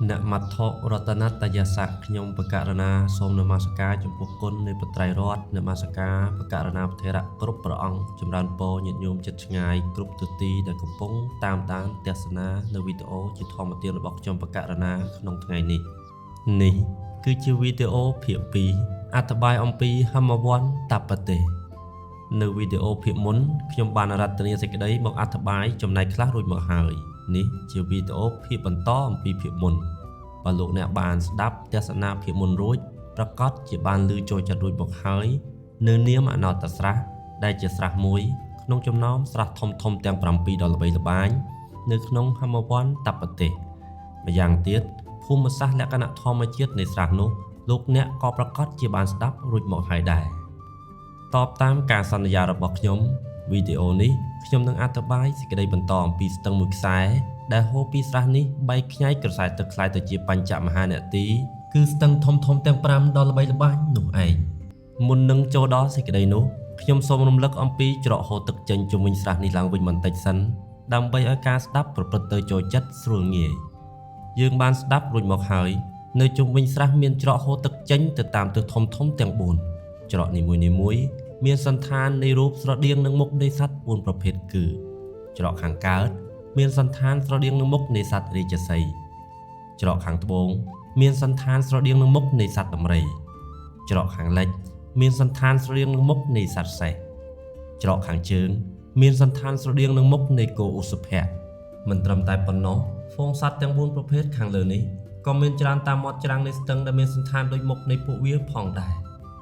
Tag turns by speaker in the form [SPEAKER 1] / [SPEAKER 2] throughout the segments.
[SPEAKER 1] Nak mathok Ratanat Tayasak ខ្ញុំបកករណាសូមនមស្ការចំពោះគុណនៃព្រះត្រៃរតន៍នមស្ការបកករណាព្រះថេរៈគ្រប់ព្រះអង្គចម្រើនពរញាតិញោមចិត្តឆ្ងាយគ្រប់ទិសទីដែលកំពុងតាមដានទស្សនានៅវីដេអូជាធម្មតារបស់ខ្ញុំបកករណាក្នុងថ្ងៃនេះគឺជាវីដេអូភាគ2អត្ថបាយអំពីហមវន្តតបតេនៅវីដេអូភាគមុនខ្ញុំបានរតនាសេចក្តីមកអត្ថបាយចំណែកខ្លះរួចមកហើយនេះជាវីដេអូភាគបន្តអំពីភាគមុនបើលោកអ្នកបានស្ដាប់ទស្សនាភាគមុនរួចប្រកាសជាបានឮចូលចិត្តរួចមកហើយនៅនាមអណត្តស្រះដែលជាស្រះមួយក្នុងចំណោមស្រះធំទាំង7ដ៏ល្បីល្បាញនៅក្នុងហមវន្តតបតេម្យ៉ាងទៀតភូមិសាស្ត្រលក្ខណៈធម្មជាតិនៃស្រះនោះលោកអ្នកក៏ប្រកាសជាបានស្ដាប់រួចមកហើយដែរតបតាមការសន្យារបស់ខ្ញុំវីដេអូនេះខ្ញុំនឹងអត្ថបាយសេចក្តីបន្តអំពីស្ទឹងមួយខ្សែដែលហូរពីស្រះនេះបែកខ្ញែកក្រសែទឹកខ្លាយទៅជាបញ្ចមហានទីគឺស្ទឹងធំទាំង5ដ៏ល្បីល្បាញនោះឯងមុននឹងចូលដល់សេចក្តីនោះខ្ញុំសូមរំលឹកអំពីច្រកហូរទឹកចេញជុំវិញស្រះនេះឡើងវិញបន្តិចសិនដើម្បីឲ្យការស្ដាប់ប្រព្រឹត្តទៅចូលចិត្តស្រួលងាយយើងបានស្ដាប់រួចមកហើយនៅជុំវិញស្រះមានច្រកហូរទឹកចេញទៅតាមទិសធំទាំង4ច្រកនីមួយៗមានសន្តាននៃរូបស្រដៀងនឹងមុខនៃសត្វ4ប្រភេទគឺច្រកខាងកើតមានសន្តានស្រដៀងនឹងមុខនៃសត្វរាជសីច្រកខាងត្បូងមានសន្តានស្រដៀងនឹងមុខនៃសត្វដំរីច្រកខាងលិចមានសន្តានស្រដៀងនឹងមុខនៃសត្វសេះច្រកខាងជើងមានសន្តានស្រដៀងនឹងមុខនៃគោឧសភៈមិនត្រឹមតែប៉ុណ្ណោះហ្វូងសត្វទាំង4ប្រភេទខាងលើនេះក៏មានច្រើនតាមមាត់ច្រាំងនៃស្ទឹងដែលមានសន្តានដូចមុខនៃពួកវាផងដែរ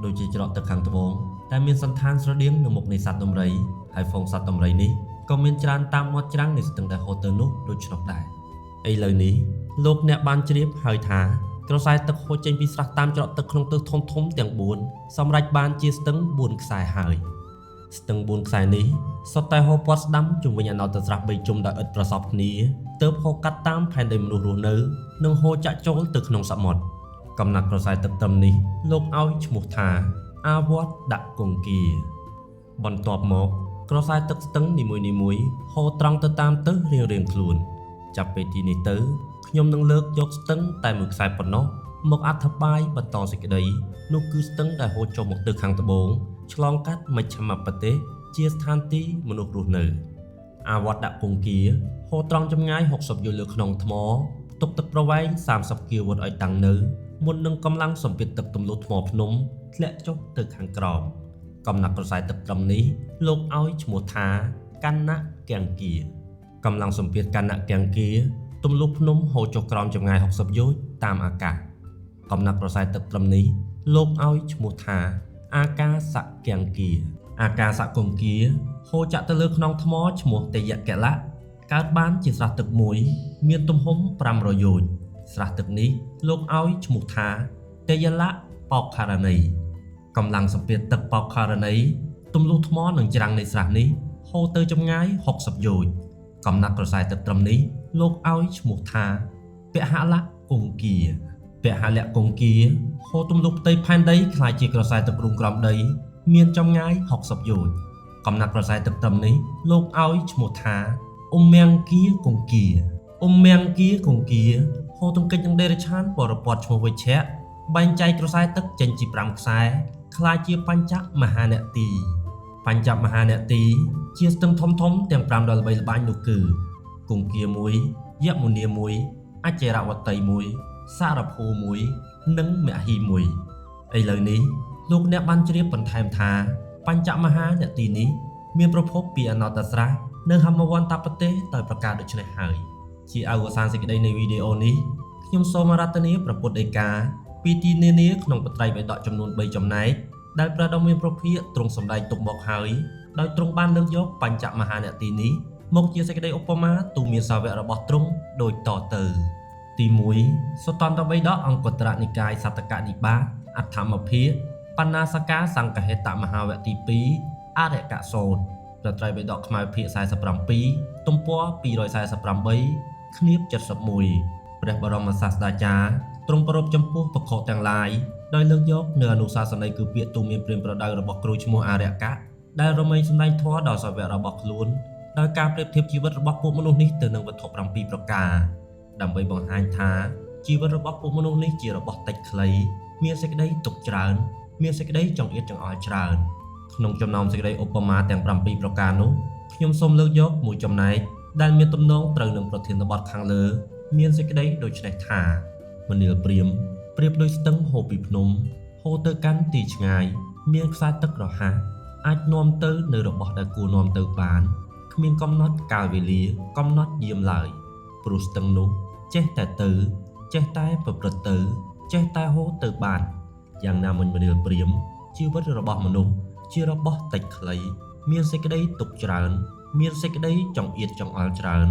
[SPEAKER 1] ដូចជាច្រកទឹកខាងត្បូងដែលមានសន្តានស្រដៀងនឹងមុខនៃសត្វដំរីហើយហ្វូងសត្វដំរីនេះក៏មានច្រើនតាមមាត់ច្រាំងនៃស្ទឹងដែលហូរទៅនោះដូច្នោះដែរឥឡូវនេះលោកអ្នកបានជ្រាបហើយថាក្រសែទឹកហូរចេញពីស្រះតាមច្រកទឹកក្នុងទិសធំទាំង4សម្រាប់បានជាស្ទឹង4ខ្សែហើយស្ទឹង4ខ្សែនេះសុទ្ធតែហូរព័ទ្ធស្ដាំជុំវិញអណត្តស្រះ3ជុំដោយឥតប្រសពគ្នាទើបហូរកាត់តាមផែនដីមនុស្សរស់នៅនិងហូរចាក់ចូលទៅក្នុងសមុទ្រកំណាត់ក្រសែទឹកត្រឹមនេះលោកឲ្យឈ្មោះថាអាវត្តដាក់គង្គាបន្ទាប់មកក្រសែទឹកស្ទឹងនីមួយៗហូរត្រង់ទៅតាមទិសរៀងខ្លួនចាប់ពីទីនេះទៅខ្ញុំនឹងលើកយកស្ទឹងតែមួយខ្សែប៉ុណ្ណោះមកអត្ថបាយបន្តសេចក្តីនោះគឺស្ទឹងដែលហូរចូលមកទិសខាងត្បូងឆ្លងកាត់មជ្ឈមប្រទេសជាស្ថានទីមនុស្សរស់នៅអាវត្តដាក់គង្គាហូរត្រង់ចម្ងាយ60យោជន៍លើក្នុងថ្មផ្ទុកទឹកប្រវែង30គីឡូវ៉ាតឲ្យតាំងនៅមុននឹងកម្លាំងសម្ពាធទឹកទម្លុះថ្មភ្នំធ្លាក់ចុះទៅខាងក្រោមកំណាត់ក្រសែទឹកត្រឹមនេះលោកឲ្យឈ្មោះថាកណ្ណៈកង្គាកម្លាំងសម្ពាធកណ្ណៈកង្គាទម្លុះភ្នំហូរចុះក្រោមចម្ងាយ60យោជន៍តាមអាកាសកំណាត់ក្រសែទឹកត្រឹមនេះលោកឲ្យឈ្មោះថាអាកាសកង្គាអាកាសកង្គាហូរចាក់ទៅលើខ្នងថ្មឈ្មោះតយកលៈកើតបានជាស្រះទឹកមួយមានទំហំ500យោជន៍ស្រះទឹកនេះលោកឲ្យឈ្មោះថាតយលៈបោកខារណីកម្លាំងសម្ពាធទឹកបោកខារណីទម្លុះថ្មនិងច្រាំងនៃស្រះនេះហូរទៅចម្ងាយ60យោជន៍កំណាត់ក្រសែទឹកត្រឹមនេះលោកឲ្យឈ្មោះថាពហលៈគង្គាពហលៈគង្គាហូរទម្លុះផ្ទៃផែនដីคล้ายជាក្រសែទឹករុំក្រោមដីមានចម្ងាយ60យោជន៍កំណាត់ក្រសែទឹកត្រឹមនេះលោកឲ្យឈ្មោះថាអ៊ុំមង្គាគង្គាអ៊ុំមង្គាគង្គាហូរទង្គិចនឹងដេរឆានបរពតឈ្មោះវិជ្ជៈបែងចែកក្រសែទឹកចេញជា5ខ្សែคล้ายជាបញ្ចមហានទីបញ្ចមហានទីជាស្ទឹងធំទាំង5ដ៏ល្បីល្បាញនោះគឺគង្គា1យមុនី1អចេរវតី1សារភូ1និងមហី1ឥឡូវនេះលោកអ្នកបានជ្រាបបន្ថែមថាបញ្ចមហានទីនេះមានប្រភពពីអណត្តស្រះនៅហមវន្តតបតេដោយប្រការដូច្នេះហើយជាអវសានសេចក្តីនៃវីដេអូនេះខ្ញុំសូមអារាធនាព្រះពុទ្ធដីកាពីទីនានាក្នុងបត្រៃបិដកចំនួន3ចំណែកដែលព្រះដ៏មានព្រះភិក្ខទ្រង់សម្ដែងទុកមកហើយដោយទ្រង់បានលើកយកបញ្ចមហានទីនេះមកជាសេចក្តីឧបមាទូមានសាវករបស់ទ្រង់ដូចតទៅទី1សុតន្តបិដកអង្គត្រនិកាយសត្តកនិបាតអដ្ឋម្មភិក្ខបណ្ណាសកាសង្កហេតមហាវគ្គទី2អរិយកសោតព្រះត្រៃបិដកខ្មែរភាគ47ទំព័រ248ឃ្នៀប71ព្រះបរមសាស្តាចារ្យទ្រង់ប្រពចំពោះបក្ខទាំងឡាយដោយលើកយកនៅអនុសាសន័យគឺពាក្យទូមានព្រានប្រដៅរបស់គ្រូឈ្មោះអរិយកៈដែលរមែងសម្ដែងធម៌ដល់សាវករបស់ខ្លួនដោយការប្រៀបធៀបជីវិតរបស់ពួកមនុស្សនេះទៅនឹងវត្ថុ7ប្រការដើម្បីបង្ហាញថា ជីវិតរបស់ពួកមនុស្សនេះជារបស់តិចខ្លីមានសេចក្តីទុកច្រើនមានសេចក្តីចង្អៀតចង្អល់ច្រើនក្នុងចំណោមសេចក្តីឧបមាទាំង7ប្រការនោះខ្ញុំសូមលើកយកមួយចំណែកដែលមានទំនងត្រូវនឹងប្រធានបទខាងលើមានសេចក្តីដូចនេះថាមនាលព្រាមប្រៀបដូចស្ទឹងហូរពីភ្នំហូរទៅកាន់ទីឆ្ងាយមានខ្សែទឹករហ័សអាចនាំទៅនៅរបស់ដែលគួរនាំទៅបានគ្មានកំណត់កាលវេលាកំណត់យាមឡើយព្រោះស្ទឹងនោះចេះតែទៅចេះតែប្រព្រឹត្តទៅចេះតែហូរទៅបានយ៉ាងណាមិញមនាលព្រាមជីវិតរបស់មនុស្សជារបស់តិចខ្លីមានសេចក្តីទុកច្រើនមានសេចក្តីចង្អៀតចង្អល់ច្រើន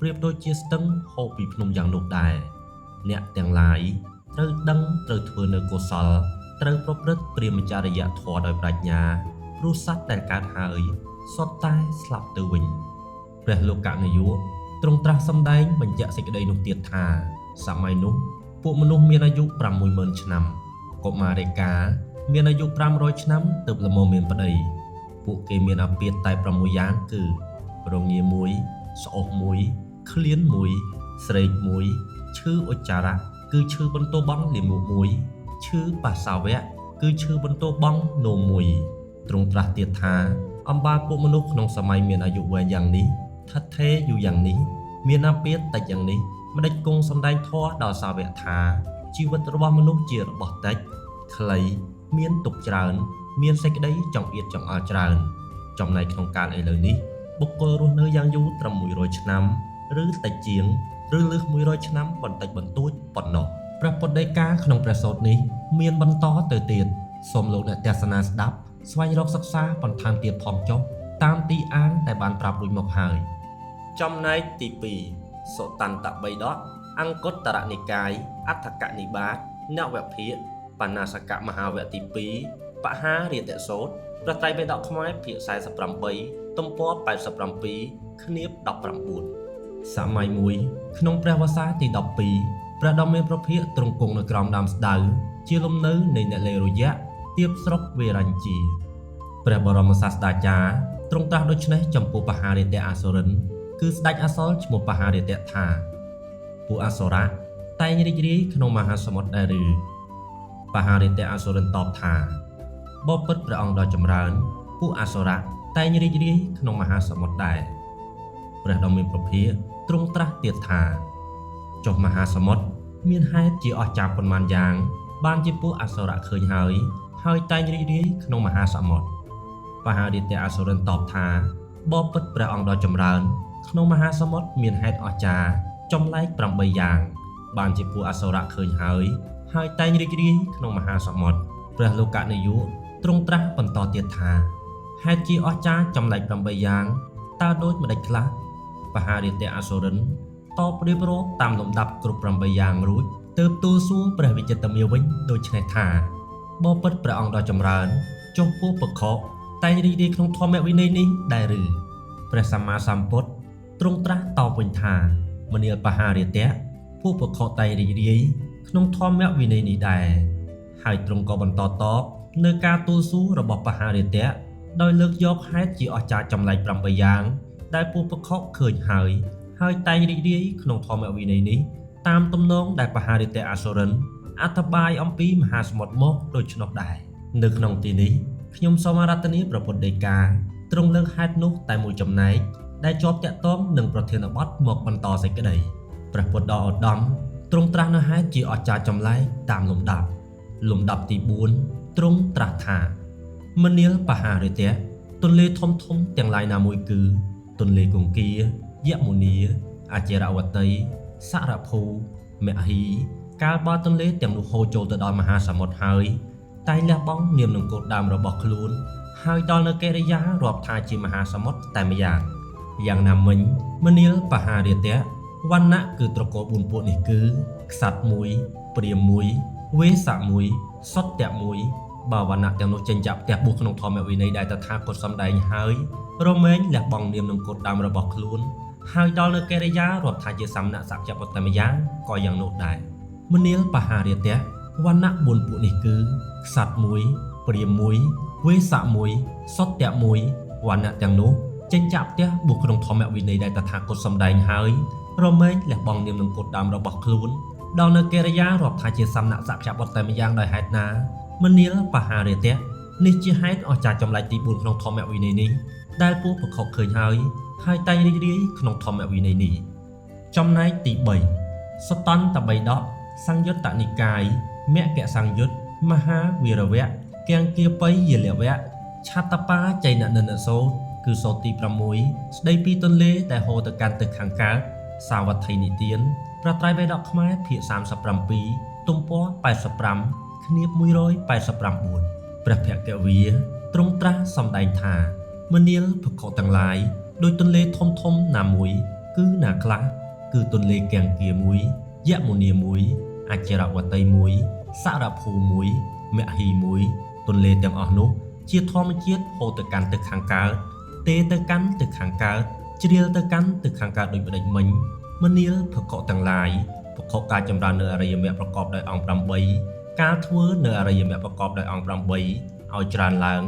[SPEAKER 1] ប្រៀបដូចជាស្ទឹងហូរពីភ្នំយ៉ាងនោះដែរអ្នកទាំងឡាយត្រូវដឹងត្រូវធ្វើនៅកុសលត្រូវប្រព្រឹត្តព្រាហ្មចរិយធម៌ដោយប្រាជ្ញាព្រោះសត្វដែលកើតហើយសុទ្ធតែស្លាប់ទៅវិញព្រះលោកនាយកទ្រង់ត្រាស់សម្ដែងបញ្ជាក់សេចក្តីនោះទៀតថាសម័យនោះពួកមនុស្សមានអាយុ 60000 ឆ្នាំកុមារិកាមានអាយុ500ឆ្នាំទើបល្មមមានប្តីពួកគេមានអាពាធតែ6យ៉ាងគឺរងា1ស្អុះ1ឃ្លាន1ស្រេក1ឈឺឧច្ចារៈគឺឈឺបន្ទោបង់លាមក1ឈឺបាសាវៈគឺឈឺបន្ទោបង់នោម1ទ្រង់ត្រាស់ទៀតថាអំបាលពួកមនុស្សក្នុងសម័យមានអាយុវែងយ៉ាងនេះថិតថេរយូរយ៉ាងនេះមានអាពាធតិចយ៉ាងនេះម្ដេចគង់សម្ដែងធម៌ដល់សាវកថាជីវិតរបស់មនុស្សជារបស់តិចខ្លីមានទុកច្រើនមានសេចក្តីចង្អៀតចង្អល់ច្រើនចំណែកក្នុងកាលឥឡូវនេះបុគ្គលរស់នៅយ៉ាងយូរត្រឹម100ឆ្នាំឬតិចជាងឬលើស100ឆ្នាំបន្តិចបន្តួចប៉ុណ្ណោះព្រះពុទ្ធដីកាក្នុងព្រះសូត្រនេះមានបន្តទៅទៀតសូមលោកអ្នកទស្សនាស្ដាប់ស្វែងរកសិក្សាបន្ថែមទៀតផងចុះតាមទីអានដែលបានប្រាប់រួចមកហើយចំណែកទី2សុតន្តបិដកអង្គត្តរនិកាយអដ្ឋកនិបាតនវភាគបាណាសកមហាវគ្គទី2បហារាទសូត្រព្រះត្រៃបិដកខ្មែរភាគ48ទំព័រ87ឃ្នៀប19សម័យមួយក្នុងព្រះវស្សាទី12ព្រះដ៏មានព្រះភិក្ខទ្រង់គង់នៅក្រោមដើមស្ដៅជាលំនៅនៃអ្នកលេរយៈទៀបស្រុកវេរញ្ជាព្រះបរមសាស្តាចារ្យទ្រង់ត្រាស់ដូច្នេះចំពោះបហារាទៈអសុរិនគឺស្ដេចអសរឈ្មោះបហារាទៈថាពួកអសុរៈតែងរីករាយក្នុងមហាសមុទ្រដែរឬបហារាទៈអសុរិនតបថាបបិទ្ធព្រះអង្គដ៏ចម្រើនពួកអសុរៈតែងរីករាយក្នុងមហាសមុទ្រដែរព្រះដ៏មានព្រះភិក្ខទ្រង់ត្រាស់ទៀតថាចុះមហាសមុទ្រមានហេតុជាអស្ចារ្យប៉ុន្មានយ៉ាងបានជាពួកអសុរៈឃើញហើយតែងរីករាយក្នុងមហាសមុទ្របហារាទៈអសុរិនតបថាបបិទ្ធព្រះអង្គដ៏ចម្រើនក្នុងមហាសមុទ្រមានហេតុអស្ចារ្យចម្លែក8យ៉ាងបានជាពួកអសុរៈឃើញហើយតែងរីករាយក្នុងមហាសមុទ្រព្រះលោកនាយកទ្រង់ត្រាស់បន្តទៀតថាហេតុជាអស្ចារ្យចម្លែក8យ៉ាងតើដូចម្ដេចខ្លះបហារាទៈអសុរិនតបរៀបរាប់តាមលំដាប់គ្រប់8យ៉ាងរួចទើបទូលសួរព្រះវិចិត្រមារវិញដូច្នេះថាបបិទ្ធព្រះអង្គដ៏ចម្រើនចុះពួកភិក្ខុតែងរីករាយក្នុងធម្មវិន័យនេះដែរឬព្រះសម្មាសម្ពុទ្ធទ្រង់ត្រាស់តបវិញថាមនាលបហារាទៈពួកភិក្ខុតែងរីករាយក្នុងធម្មវិន័យនេះដែរហើយទ្រង់ក៏បន្តតបនៅការទូលសួររបស់បហារាទៈដោយលើកយកហេតុជាអស្ចារ្យចម្លែក8យ៉ាងដែលពួកភិក្ខុឃើញហើយតែងរីករាយក្នុងធម្មវិន័យនេះតាមទំនងដែលបហារាទៈអសុរិនអធិប្បាយអំពីមហាសមុទ្រមកដូច្នោះដែរនៅក្នុងទីនេះខ្ញុំសូមអារាធនាព្រះពុទ្ធដីកាទ្រង់លើកហេតុនោះតែមួយចំណែកដែលជាប់តាក់ទងនឹងប្រធានបទមកបន្តសេចក្តីព្រះពុទ្ធដ៏ឧត្តមទ្រង់ត្រាស់នៅហេតុជាអស្ចារ្យចម្លែកតាមលំដាប់ទី4ទ្រង់ត្រាស់ថាមនាលបហារាទៈទន្លេធំទាំងឡាយណាមួយគឺទន្លេគង្គាយមុនីអជរវតីសារភូមហីកាលបើទន្លេទាំងនោះហូរចូលទៅដល់មហាសមុទ្រហើយតែងលះបង់នាមនឹងកូនដើមរបស់ខ្លួនហើយដល់នៅកិរិយារាប់ថាជាមហាសមុទ្រតែម្យ៉ាងណាមិញមនាលបហារាទៈវណ្ណៈគឺត្រកូល4ពួកនេះគឺក្សត្រ1ព្រាហ្មណ៍1វេសៈ1សុទ្ធៈ1បើវណ្ណៈទាំងនោះចេញจากផ្ទះបួសក្នុងធម្មវិន័យដែលតថាគតសម្ដែងហើយរមែងលះបង់នាមនឹងកូនដើមរបស់ខ្លួនហើយដល់នៅកិរិយារាប់ថាជាសំណាក់សច្ចបុត្រតែម្យ៉ាងក៏យ៉ាងនោះដែរមនាលបហារាទៈវណ្ណៈ4ពួកនេះគឺក្សត្រ1ព្រាហ្មណ៍1វេសៈ1សុទ្ធៈ1វណ្ណៈទាំងនោះចេញจากផ្ទះបួសក្នុងធម្មវិន័យដែលតថាគតសម្ដែងហើយរមែងលះបង់នាមនឹងកូនដើមរបស់ខ្លួន ដល់នៅកិរិយារាប់ថាជាសំណាក់សក្យបុត្រតែម្យ៉ាងដោយហេតុណាមនាលបហារតៈនេះជាហេតុអស្ចារ្យចម្លែកទី4ក្នុងធម្មវិន័យនេះដែលពួកបខុឃើញហើយតែងរីករាយក្នុងធម្មវិន័យនេះចំណែកទី3សតន្តបិដកសង្យុត្តនិកាយមគ្គសង្យុត្តមហាវីរវៈគង្គាបិយលវៈឆតបាចៃននិនសោតគឺសោតទី6ស្ដីពីទន្លេដែលហូរទៅកាន់ទឹកខាងកើតសាវត្ថីនិទានប្រត្រៃបិដកខ្មែរភាគ37ទំព័រ85ឃ្នៀប189ព្រះភគវាទ្រង់ត្រាស់សម្ដែងថាមនាលភគទាំងឡាយដោយទន្លេធំណាមួយគឺណាខ្លះគឺទន្លេគង្គាមួយយមុនីមួយអច្ឆរវតីមួយសារភូមួយមហីមួយទន្លេទាំងអស់នោះជាធម្មជាតិហូរទៅកាន់ទឹកខាងកើតទេទៅកាន់ទឹកខាងកើតជ្រៀលទៅកាន់ទឹកខាងកើតដូចម្ដេចមិញមនាលភគទាំងឡាយភគការចម្រើននៅអរិយមគ្គប្រកបដោយអង្គ8ការធ្វើនៅអរិយមគ្គប្រកបដោយអង្គ8ឲ្យច្រើនឡើង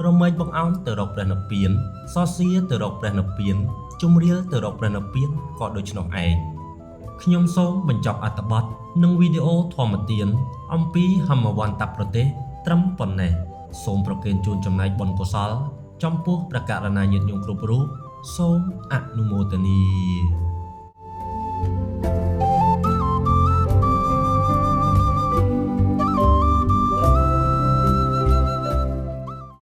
[SPEAKER 1] រមែងបង្អោនទៅរកព្រះនិព្វានសរសៀទៅរកព្រះនិព្វានជំរាលទៅរកព្រះនិព្វានក៏ដូច្នោះឯងខ្ញុំសូមបញ្ចប់អត្ថបទនិងវីដេអូធម្មទានអំពីហមវន្តប្រទេសត្រឹមប៉ុណ្ណេះសូមប្រគេនជូនចំណែកបុណ្យកុសលចំពោះព្រះករុណាញាតិញោមគ្រប់រូបសូមអនុមោទនា